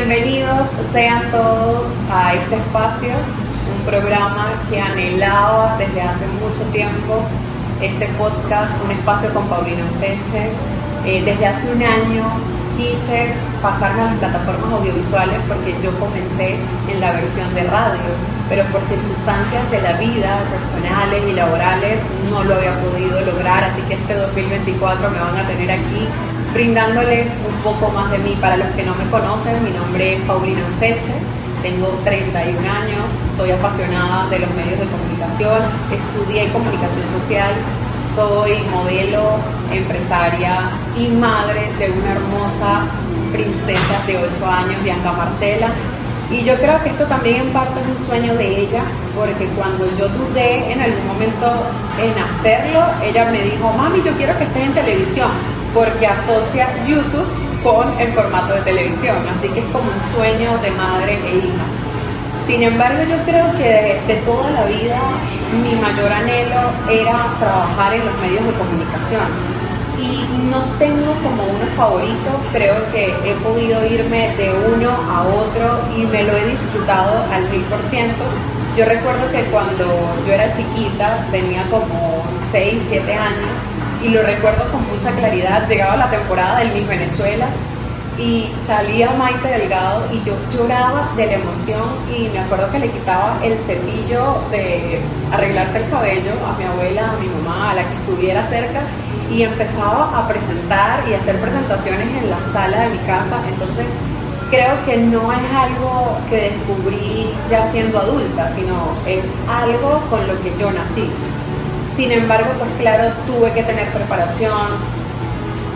Bienvenidos sean todos a este espacio, un programa que anhelaba desde hace mucho tiempo, este podcast, un espacio con Paulina Useche. Desde hace un año quise pasarme a las plataformas audiovisuales porque yo comencé en la versión de radio, pero por circunstancias de la vida, personales y laborales, no lo había podido lograr, así que este 2024 me van a tener aquí brindándoles un poco más de mí. Para los que no me conocen, mi nombre es Paulina Useche, tengo 31 años, soy apasionada de los medios de comunicación, estudié comunicación social, soy modelo, empresaria y madre de una hermosa princesa de 8 años, Bianca Marcela. Y yo creo que esto también en parte es un sueño de ella, porque cuando yo dudé en algún momento en hacerlo, ella me dijo: mami, yo quiero que estés en televisión, porque asocia YouTube con el formato de televisión, así que es como un sueño de madre e hija. Sin embargo, yo creo que de toda la vida mi mayor anhelo era trabajar en los medios de comunicación y no tengo como uno favorito, creo que he podido irme de uno a otro y me lo he disfrutado al 1000%. Yo recuerdo que cuando yo era chiquita, tenía como 6, 7 años y lo recuerdo con mucha claridad. Llegaba la temporada del Miss Venezuela y salía Maite Delgado y yo lloraba de la emoción y me acuerdo que le quitaba el cepillo de arreglarse el cabello a mi abuela, a mi mamá, a la que estuviera cerca, y empezaba a presentar y hacer presentaciones en la sala de mi casa. Entonces creo que no es algo que descubrí ya siendo adulta, sino es algo con lo que yo nací. Sin embargo, pues claro, tuve que tener preparación.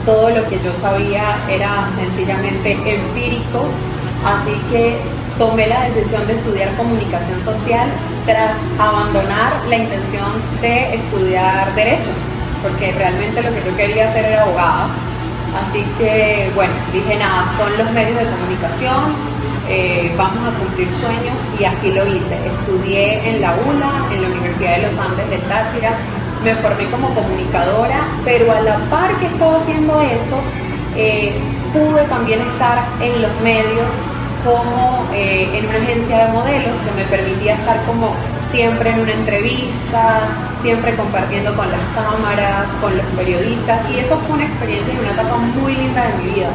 Todo lo que yo sabía era sencillamente empírico, así que tomé la decisión de estudiar comunicación social tras abandonar la intención de estudiar derecho, porque realmente lo que yo quería hacer era abogada. Así que bueno, dije nada, son los medios de comunicación, vamos a cumplir sueños, y así lo hice. Estudié en la ULA, en la Universidad de los Andes del Táchira, me formé como comunicadora, pero a la par que estaba haciendo eso, pude también estar en los medios como en una agencia de modelos que me permitía estar como siempre en una entrevista, siempre compartiendo con las cámaras, con los periodistas, y eso fue una experiencia y una etapa muy linda de mi vida.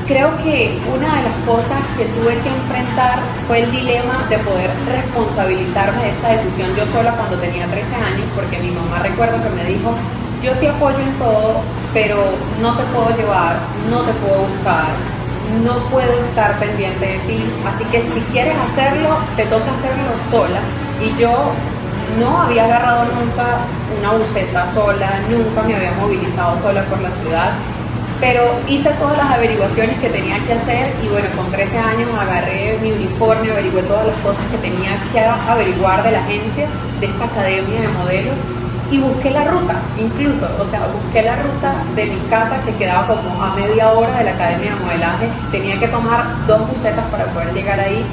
Creo que una de las cosas que tuve que enfrentar fue el dilema de poder responsabilizarme de esta decisión yo sola cuando tenía 13 años, porque mi mamá, recuerdo que me dijo: yo te apoyo en todo, pero no te puedo llevar, no te puedo buscar, no puedo estar pendiente de ti, así que si quieres hacerlo, te toca hacerlo sola. Y yo no había agarrado nunca una buseta sola, nunca me había movilizado sola por la ciudad, pero hice todas las averiguaciones que tenía que hacer y bueno, con 13 años agarré mi uniforme, averigué todas las cosas que tenía que averiguar de la agencia, de esta academia de modelos, y busqué la ruta, incluso, busqué la ruta de mi casa, que quedaba como a media hora de la academia de modelaje. Tenía que tomar 2 busetas para poder llegar ahí.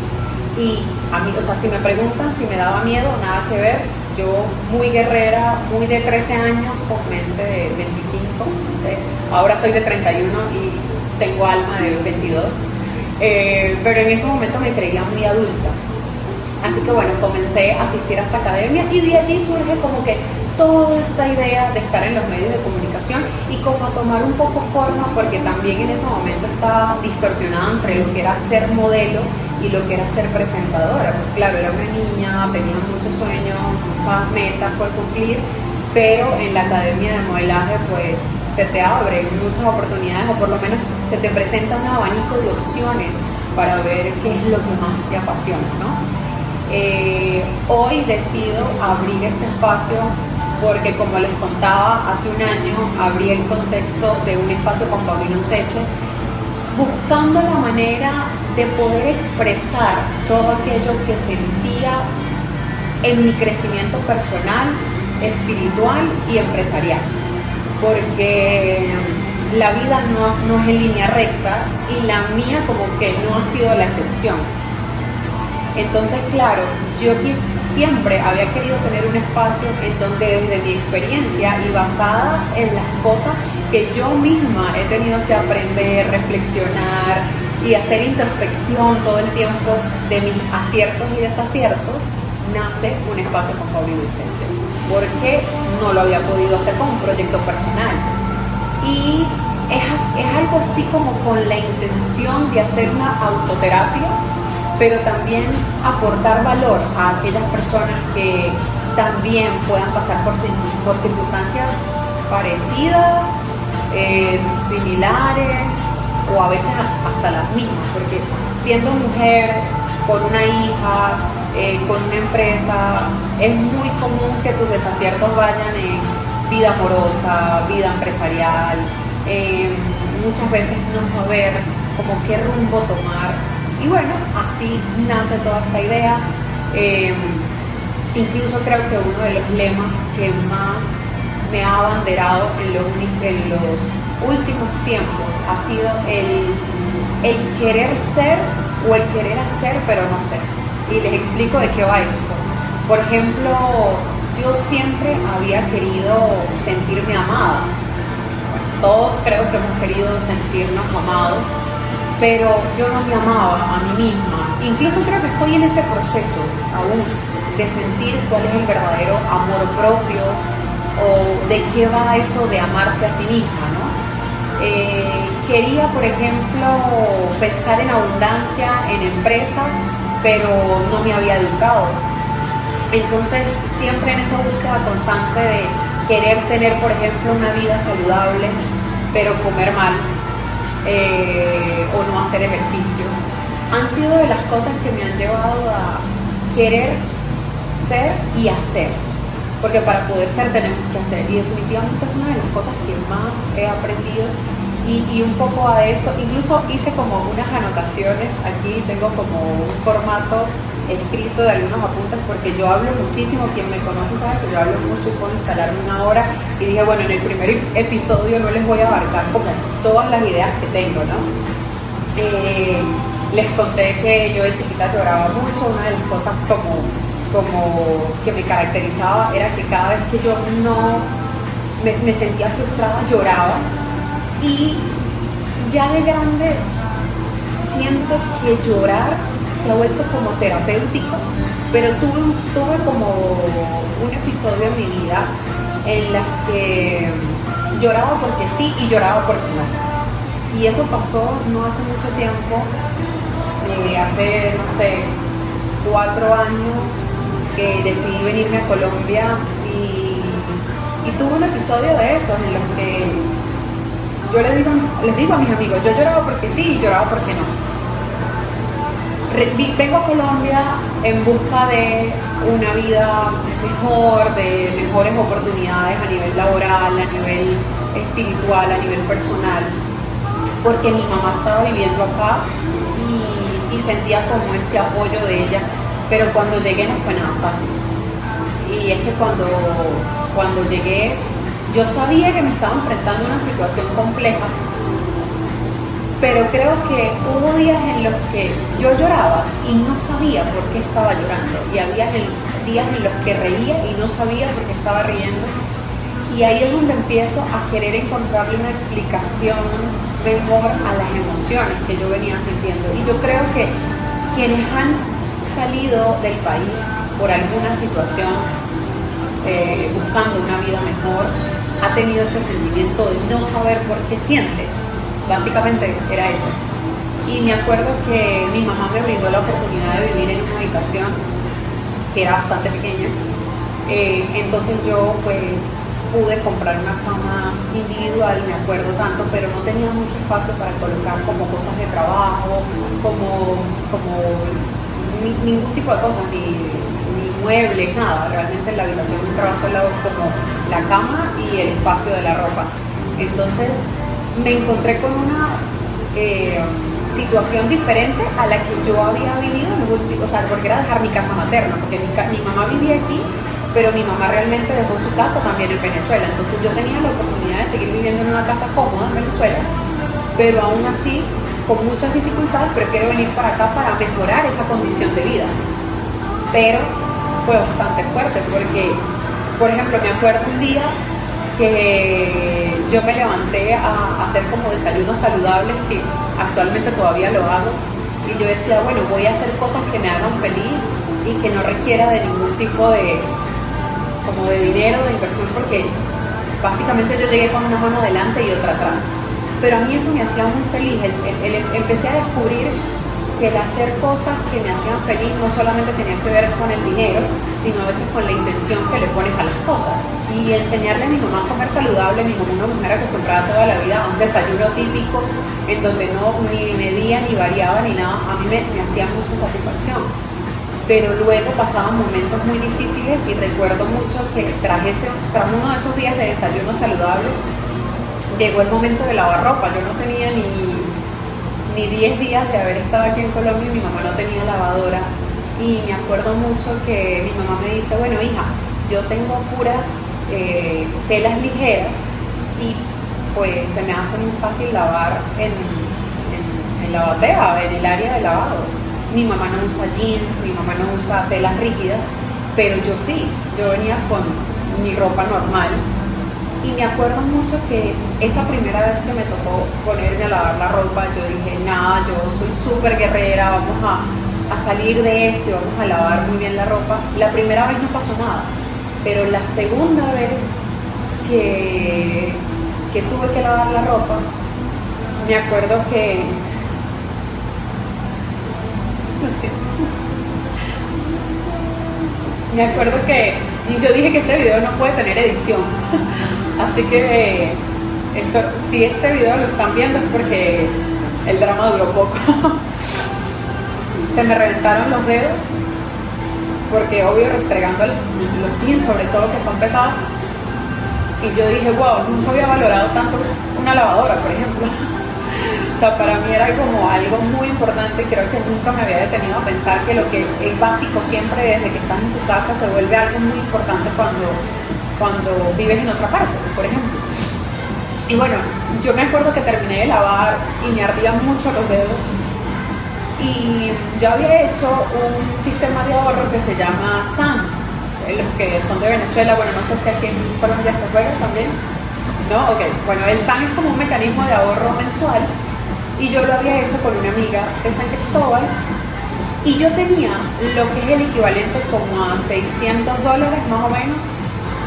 Y a mí, si me preguntan si me daba miedo, nada que ver. Yo muy guerrera, muy de 13 años, con mente de 25, no sé. Ahora soy de 31 y tengo alma de 22. Pero en ese momento me creía muy adulta. Así que bueno, comencé a asistir a esta academia y de allí surge como que toda esta idea de estar en los medios de comunicación y como a tomar un poco forma, porque también en ese momento estaba distorsionada entre lo que era ser modelo y lo que era ser presentadora. Pues claro, era una niña, tenía muchos sueños, muchas metas por cumplir, pero en la academia de modelaje pues se te abren muchas oportunidades, o por lo menos se te presenta un abanico de opciones para ver qué es lo que más te apasiona, ¿no? Hoy decido abrir este espacio porque, como les contaba, hace un año abrí el contexto de un espacio con Paulina Useche, buscando la manera de poder expresar todo aquello que sentía en mi crecimiento personal, espiritual y empresarial, porque la vida no es en línea recta y la mía como que no ha sido la excepción. Entonces, claro, yo siempre había querido tener un espacio en donde, desde mi experiencia y basada en las cosas que yo misma he tenido que aprender, reflexionar, y hacer introspección todo el tiempo de mis aciertos y desaciertos, nace un espacio con Paulina Vicencio, porque no lo había podido hacer con un proyecto personal. Y es algo así como con la intención de hacer una autoterapia, pero también aportar valor a aquellas personas que también puedan pasar por circunstancias parecidas, similares, o a veces hasta las mismas, porque siendo mujer, con una hija, con una empresa, es muy común que tus desaciertos vayan en vida amorosa, vida empresarial, muchas veces no saber como qué rumbo tomar. Y bueno, así nace toda esta idea. Incluso creo que uno de los lemas que más me ha abanderado en los últimos tiempos ha sido el querer ser o el querer hacer pero no ser. Y les explico de qué va esto. Por ejemplo, yo siempre había querido sentirme amada. Todos creo que hemos querido sentirnos amados, pero yo no me amaba a mí misma. Incluso creo que estoy en ese proceso aún de sentir cuál es el verdadero amor propio, o de qué va eso de amarse a sí misma, ¿no? Quería, por ejemplo, pensar en abundancia, en empresa, pero no me había educado. Entonces, siempre en esa búsqueda constante de querer tener, por ejemplo, una vida saludable, pero comer mal, o no hacer ejercicio, han sido de las cosas que me han llevado a querer ser y hacer. Porque para poder ser tenemos que hacer, y definitivamente es una de las cosas que más he aprendido. Y un poco a esto, incluso hice como unas anotaciones, aquí tengo como un formato escrito de algunos apuntes, porque yo hablo muchísimo, quien me conoce sabe que yo hablo mucho y puedo instalarme una hora, y dije, bueno, en el primer episodio no les voy a abarcar como todas las ideas que tengo, ¿no? Les conté que yo de chiquita lloraba mucho. Una de las cosas como que me caracterizaba era que cada vez que yo no me sentía frustrada, lloraba. Y ya de grande siento que llorar se ha vuelto como terapéutico, pero tuve como un episodio en mi vida en la que lloraba porque sí y lloraba porque no. Y eso pasó no hace mucho tiempo, hace, no sé, 4 años que decidí venirme a Colombia, y tuve un episodio de esos en los que yo les digo a mis amigos, yo lloraba porque sí y lloraba porque no. Vengo a Colombia en busca de una vida mejor, de mejores oportunidades a nivel laboral, a nivel espiritual, a nivel personal, porque mi mamá estaba viviendo acá y sentía como ese apoyo de ella, pero cuando llegué no fue nada fácil. Y es que cuando llegué, yo sabía que me estaba enfrentando a una situación compleja, pero creo que hubo días en los que yo lloraba y no sabía por qué estaba llorando, y había días en los que reía y no sabía por qué estaba riendo, y ahí es donde empiezo a querer encontrarle una explicación mejor a las emociones que yo venía sintiendo. Y yo creo que quienes han salido del país por alguna situación, buscando una vida mejor, ha tenido este sentimiento de no saber por qué siente. Básicamente era eso. Y me acuerdo que mi mamá me brindó la oportunidad de vivir en una habitación que era bastante pequeña. Entonces yo pues pude comprar una cama individual, me acuerdo tanto, pero no tenía mucho espacio para colocar como cosas de trabajo, como ningún tipo de cosas, ni muebles, nada. Realmente en la habitación entraba solo como la cama y el espacio de la ropa. Entonces me encontré con una situación diferente a la que yo había vivido en los últimos, o sea, porque era dejar mi casa materna, porque mi mamá vivía aquí, pero mi mamá realmente dejó su casa también en Venezuela. Entonces yo tenía la oportunidad de seguir viviendo en una casa cómoda en Venezuela, pero aún así, con muchas dificultades, prefiero venir para acá para mejorar esa condición de vida. Pero fue bastante fuerte porque, por ejemplo, me acuerdo un día que yo me levanté a hacer como desayunos saludables, que actualmente todavía lo hago, y yo decía, bueno, voy a hacer cosas que me hagan feliz y que no requiera de ningún tipo de, como de dinero, de inversión, porque básicamente yo llegué con una mano adelante y otra atrás. Pero a mí eso me hacía muy feliz, empecé a descubrir que el hacer cosas que me hacían feliz no solamente tenía que ver con el dinero, sino a veces con la intención que le pones a las cosas. Y enseñarle a mi mamá a comer saludable, mi mamá, una mujer acostumbrada toda la vida a un desayuno típico, en donde no ni medía, ni variaba, ni nada, a mí me hacía mucha satisfacción. Pero luego pasaban momentos muy difíciles y recuerdo mucho que tras uno de esos días de desayuno saludable, llegó el momento de lavar ropa. Yo no tenía ni 10 días de haber estado aquí en Colombia y mi mamá no tenía lavadora. Y me acuerdo mucho que mi mamá me dice, bueno hija, yo tengo puras telas ligeras y pues se me hace muy fácil lavar en la batea, en el área de lavado. Mi mamá no usa jeans, mi mamá no usa telas rígidas, pero yo sí, yo venía con mi ropa normal. Y me acuerdo mucho que esa primera vez que me tocó ponerme a lavar la ropa, yo dije, nada, yo soy súper guerrera, vamos a salir de esto y vamos a lavar muy bien la ropa. La primera vez no pasó nada, pero la segunda vez que tuve que lavar la ropa, me acuerdo que... Lo siento. Me acuerdo que yo dije que este video no puede tener edición. Así que si este video lo están viendo es porque el drama duró poco. Se me reventaron los dedos porque obvio restregando los jeans, sobre todo, que son pesados, y yo dije, wow, nunca había valorado tanto una lavadora, por ejemplo. O sea, para mí era como algo muy importante. Creo que nunca me había detenido a pensar que lo que es básico siempre desde que estás en tu casa se vuelve algo muy importante cuando vives en otra parte, por ejemplo. Y bueno, yo me acuerdo que terminé de lavar y me ardían mucho los dedos, y yo había hecho un sistema de ahorro que se llama SAM. Los que son de Venezuela, bueno, no sé si aquí en Colombia se juega también, ¿no? Ok, bueno, el SAM es como un mecanismo de ahorro mensual, y yo lo había hecho con una amiga de San Cristóbal, y yo tenía lo que es el equivalente como a $600 más o menos,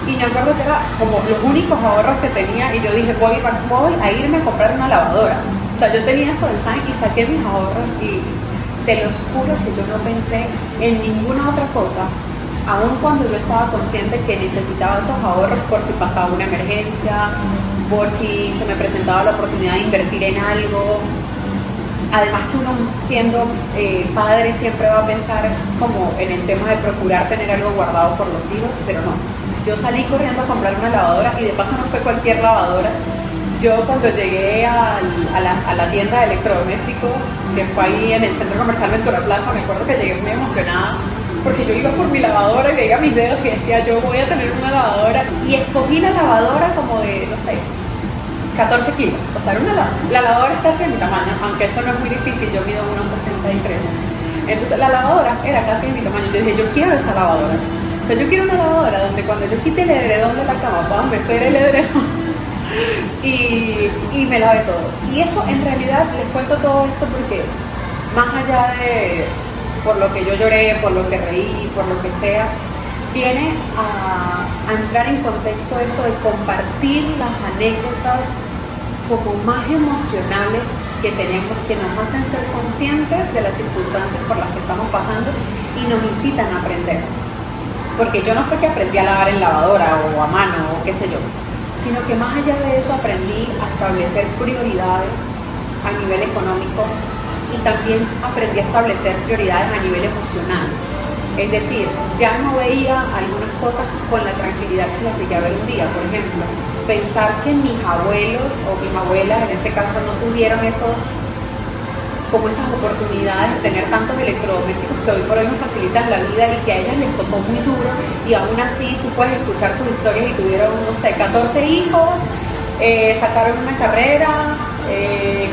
y me acuerdo que era como los únicos ahorros que tenía, y yo dije, voy a irme a comprar una lavadora. O sea, yo tenía eso del SAM y saqué mis ahorros, y se los juro que yo no pensé en ninguna otra cosa, aun cuando yo estaba consciente que necesitaba esos ahorros por si pasaba una emergencia, por si se me presentaba la oportunidad de invertir en algo. Además que uno siendo padre siempre va a pensar como en el tema de procurar tener algo guardado por los hijos, pero no. Yo salí corriendo a comprar una lavadora, y de paso no fue cualquier lavadora. Yo cuando llegué a la tienda de electrodomésticos, que fue ahí en el Centro Comercial Ventura Plaza, me acuerdo que llegué muy emocionada, porque yo iba por mi lavadora y veía mis dedos y decía, yo voy a tener una lavadora. Y escogí la lavadora como de, no sé, 14 kilos. O sea, la lavadora es casi de mi tamaño, aunque eso no es muy difícil, yo mido 1,63. Entonces la lavadora era casi de mi tamaño. Yo dije, yo quiero esa lavadora. O sea, yo quiero una lavadora donde cuando yo quite el edredón de la cama puedan meter el edredón y me lave todo. Y eso, en realidad, les cuento todo esto porque más allá de por lo que yo lloré, por lo que reí, por lo que sea, viene a entrar en contexto esto de compartir las anécdotas como más emocionales que tenemos, que nos hacen ser conscientes de las circunstancias por las que estamos pasando y nos incitan a aprender. Porque yo no fue que aprendí a lavar en lavadora o a mano o qué sé yo, sino que más allá de eso aprendí a establecer prioridades a nivel económico, y también aprendí a establecer prioridades a nivel emocional. Es decir, ya no veía algunas cosas con la tranquilidad que las llegué a ver un día. Por ejemplo, pensar que mis abuelos o mis abuelas en este caso no tuvieron esas oportunidades de tener tantos electrodomésticos que hoy por hoy nos facilitan la vida, y que a ellas les tocó muy duro, y aún así tú puedes escuchar sus historias y tuvieron, no sé, 14 hijos, sacaron una carrera,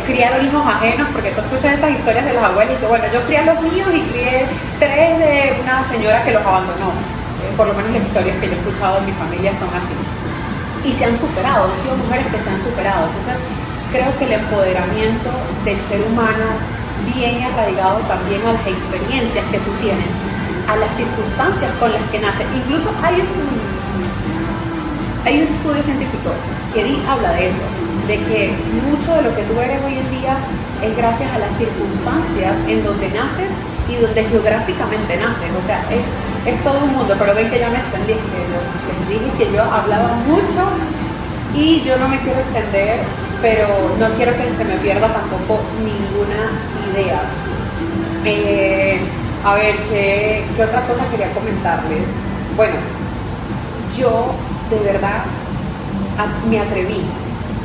criaron hijos ajenos, porque tú escuchas esas historias de las abuelas y que bueno, yo crié a los míos y crié 3 de una señora que los abandonó. Por lo menos las historias que yo he escuchado en mi familia son así. y se han superado, han sido mujeres que se han superado. Entonces creo que el empoderamiento del ser humano viene arraigado también a las experiencias que tú tienes, a las circunstancias con las que naces. Incluso hay un estudio científico que habla de eso, de que mucho de lo que tú eres hoy en día es gracias a las circunstancias en donde naces y donde geográficamente naces. O sea, es todo un mundo, pero ven que yo me extendí, les dije que yo hablaba mucho y yo no me quiero extender, pero no quiero que se me pierda tampoco ninguna idea. A ver, ¿qué otra cosa quería comentarles? Bueno, yo de verdad me atreví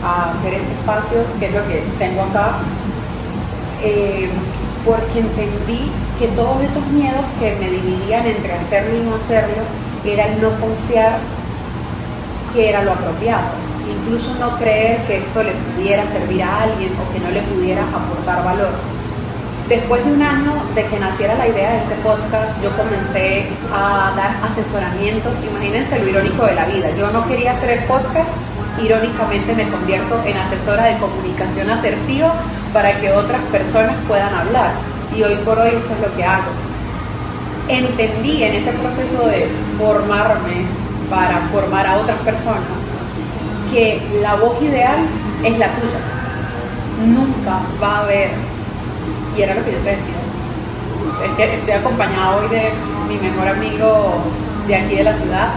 a hacer este espacio, que es lo que tengo acá, porque entendí que todos esos miedos que me dividían entre hacerlo y no hacerlo era el no confiar que era lo apropiado, incluso no creer que esto le pudiera servir a alguien o que no le pudiera aportar valor. Después de un año de que naciera la idea de este podcast, yo comencé a dar asesoramientos. Imagínense lo irónico de la vida. Yo no quería hacer el podcast, irónicamente me convierto en asesora de comunicación asertiva para que otras personas puedan hablar. Y hoy por hoy eso es lo que hago. Entendí en ese proceso de formarme para formar a otras personas que la voz ideal es la tuya. Nunca va a haber, y era lo que yo te decía, es que estoy acompañada hoy de mi mejor amigo de aquí de la ciudad,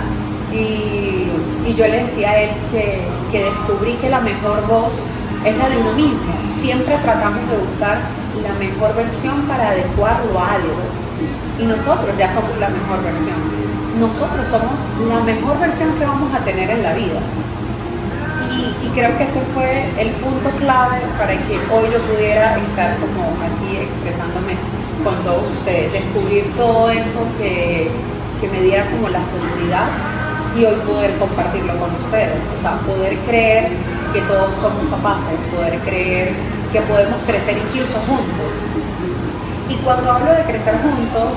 y yo le decía a él que descubrí que la mejor voz es la de uno mismo. Siempre tratamos de buscar la mejor versión para adecuarlo a algo, y nosotros ya somos la mejor versión. Nosotros somos la mejor versión que vamos a tener en la vida. Y creo que ese fue el punto clave para que hoy yo pudiera estar como aquí expresándome con todos ustedes, descubrir todo eso que me diera como la seguridad y hoy poder compartirlo con ustedes. O sea, poder creer que todos somos capaces, poder creer que podemos crecer incluso juntos. Y cuando hablo de crecer juntos,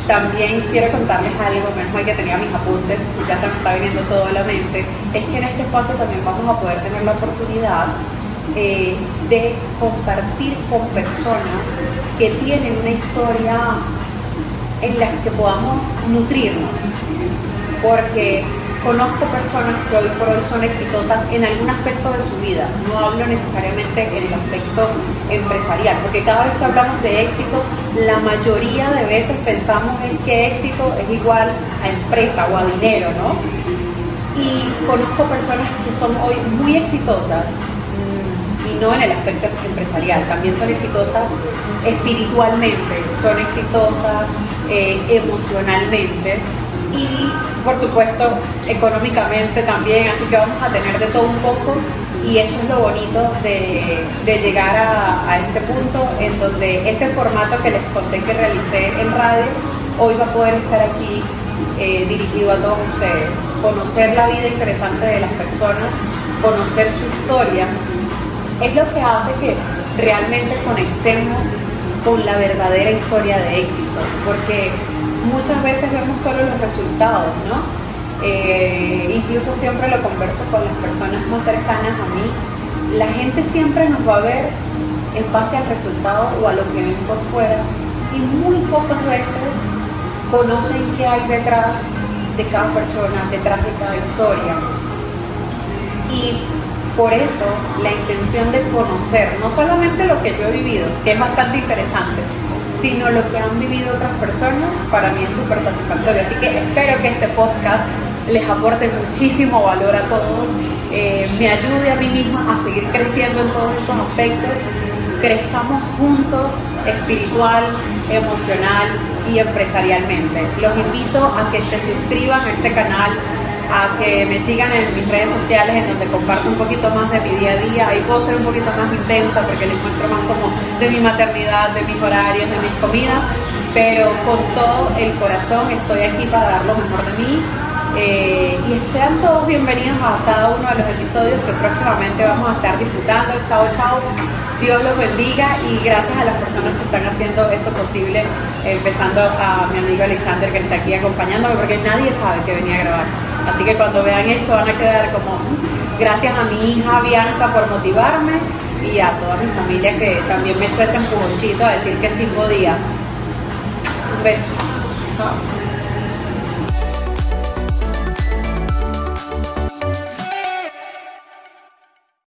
también quiero contarles algo, menos mal que tenía mis apuntes y ya se me está viniendo todo a la mente, es que en este espacio también vamos a poder tener la oportunidad de compartir con personas que tienen una historia en la que podamos nutrirnos, porque conozco personas que hoy por hoy son exitosas en algún aspecto de su vida. No hablo necesariamente en el aspecto empresarial, porque cada vez que hablamos de éxito, la mayoría de veces pensamos en que éxito es igual a empresa o a dinero, ¿no? Y conozco personas que son hoy muy exitosas, y no en el aspecto empresarial, también son exitosas espiritualmente, son exitosas emocionalmente, y por supuesto económicamente también, así que vamos a tener de todo un poco, y eso es lo bonito de llegar a este punto en donde ese formato que les conté que realicé en radio hoy va a poder estar aquí dirigido a todos ustedes, conocer la vida interesante de las personas, conocer su historia, es lo que hace que realmente conectemos con la verdadera historia de éxito, porque muchas veces vemos solo los resultados, ¿no? Incluso siempre lo converso con las personas más cercanas a mí. La gente siempre nos va a ver en base al resultado o a lo que ven por fuera, y muy pocas veces conocen qué hay detrás de cada persona, detrás de cada historia. Y por eso la intención de conocer no solamente lo que yo he vivido, que es bastante interesante, sino lo que han vivido otras personas, para mí es súper satisfactorio. Así que espero que este podcast les aporte muchísimo valor a todos, me ayude a mí misma a seguir creciendo en todos estos aspectos, crezcamos juntos espiritual, emocional y empresarialmente. Los invito a que se suscriban a este canal, a que me sigan en mis redes sociales, en donde comparto un poquito más de mi día a día. Ahí puedo ser un poquito más intensa porque les muestro más como de mi maternidad, de mis horarios, de mis comidas, pero con todo el corazón estoy aquí para dar lo mejor de mí Y sean todos bienvenidos a cada uno de los episodios que próximamente vamos a estar disfrutando. Chao, chao. Dios los bendiga y gracias a las personas que están haciendo esto posible, empezando a mi amigo Alexander que está aquí acompañándome, porque nadie sabe que venía a grabar. Así que cuando vean esto van a quedar como gracias a mi hija Bianca por motivarme y a toda mi familia que también me echó ese empujoncito a decir que sí podía. Un beso. Chao.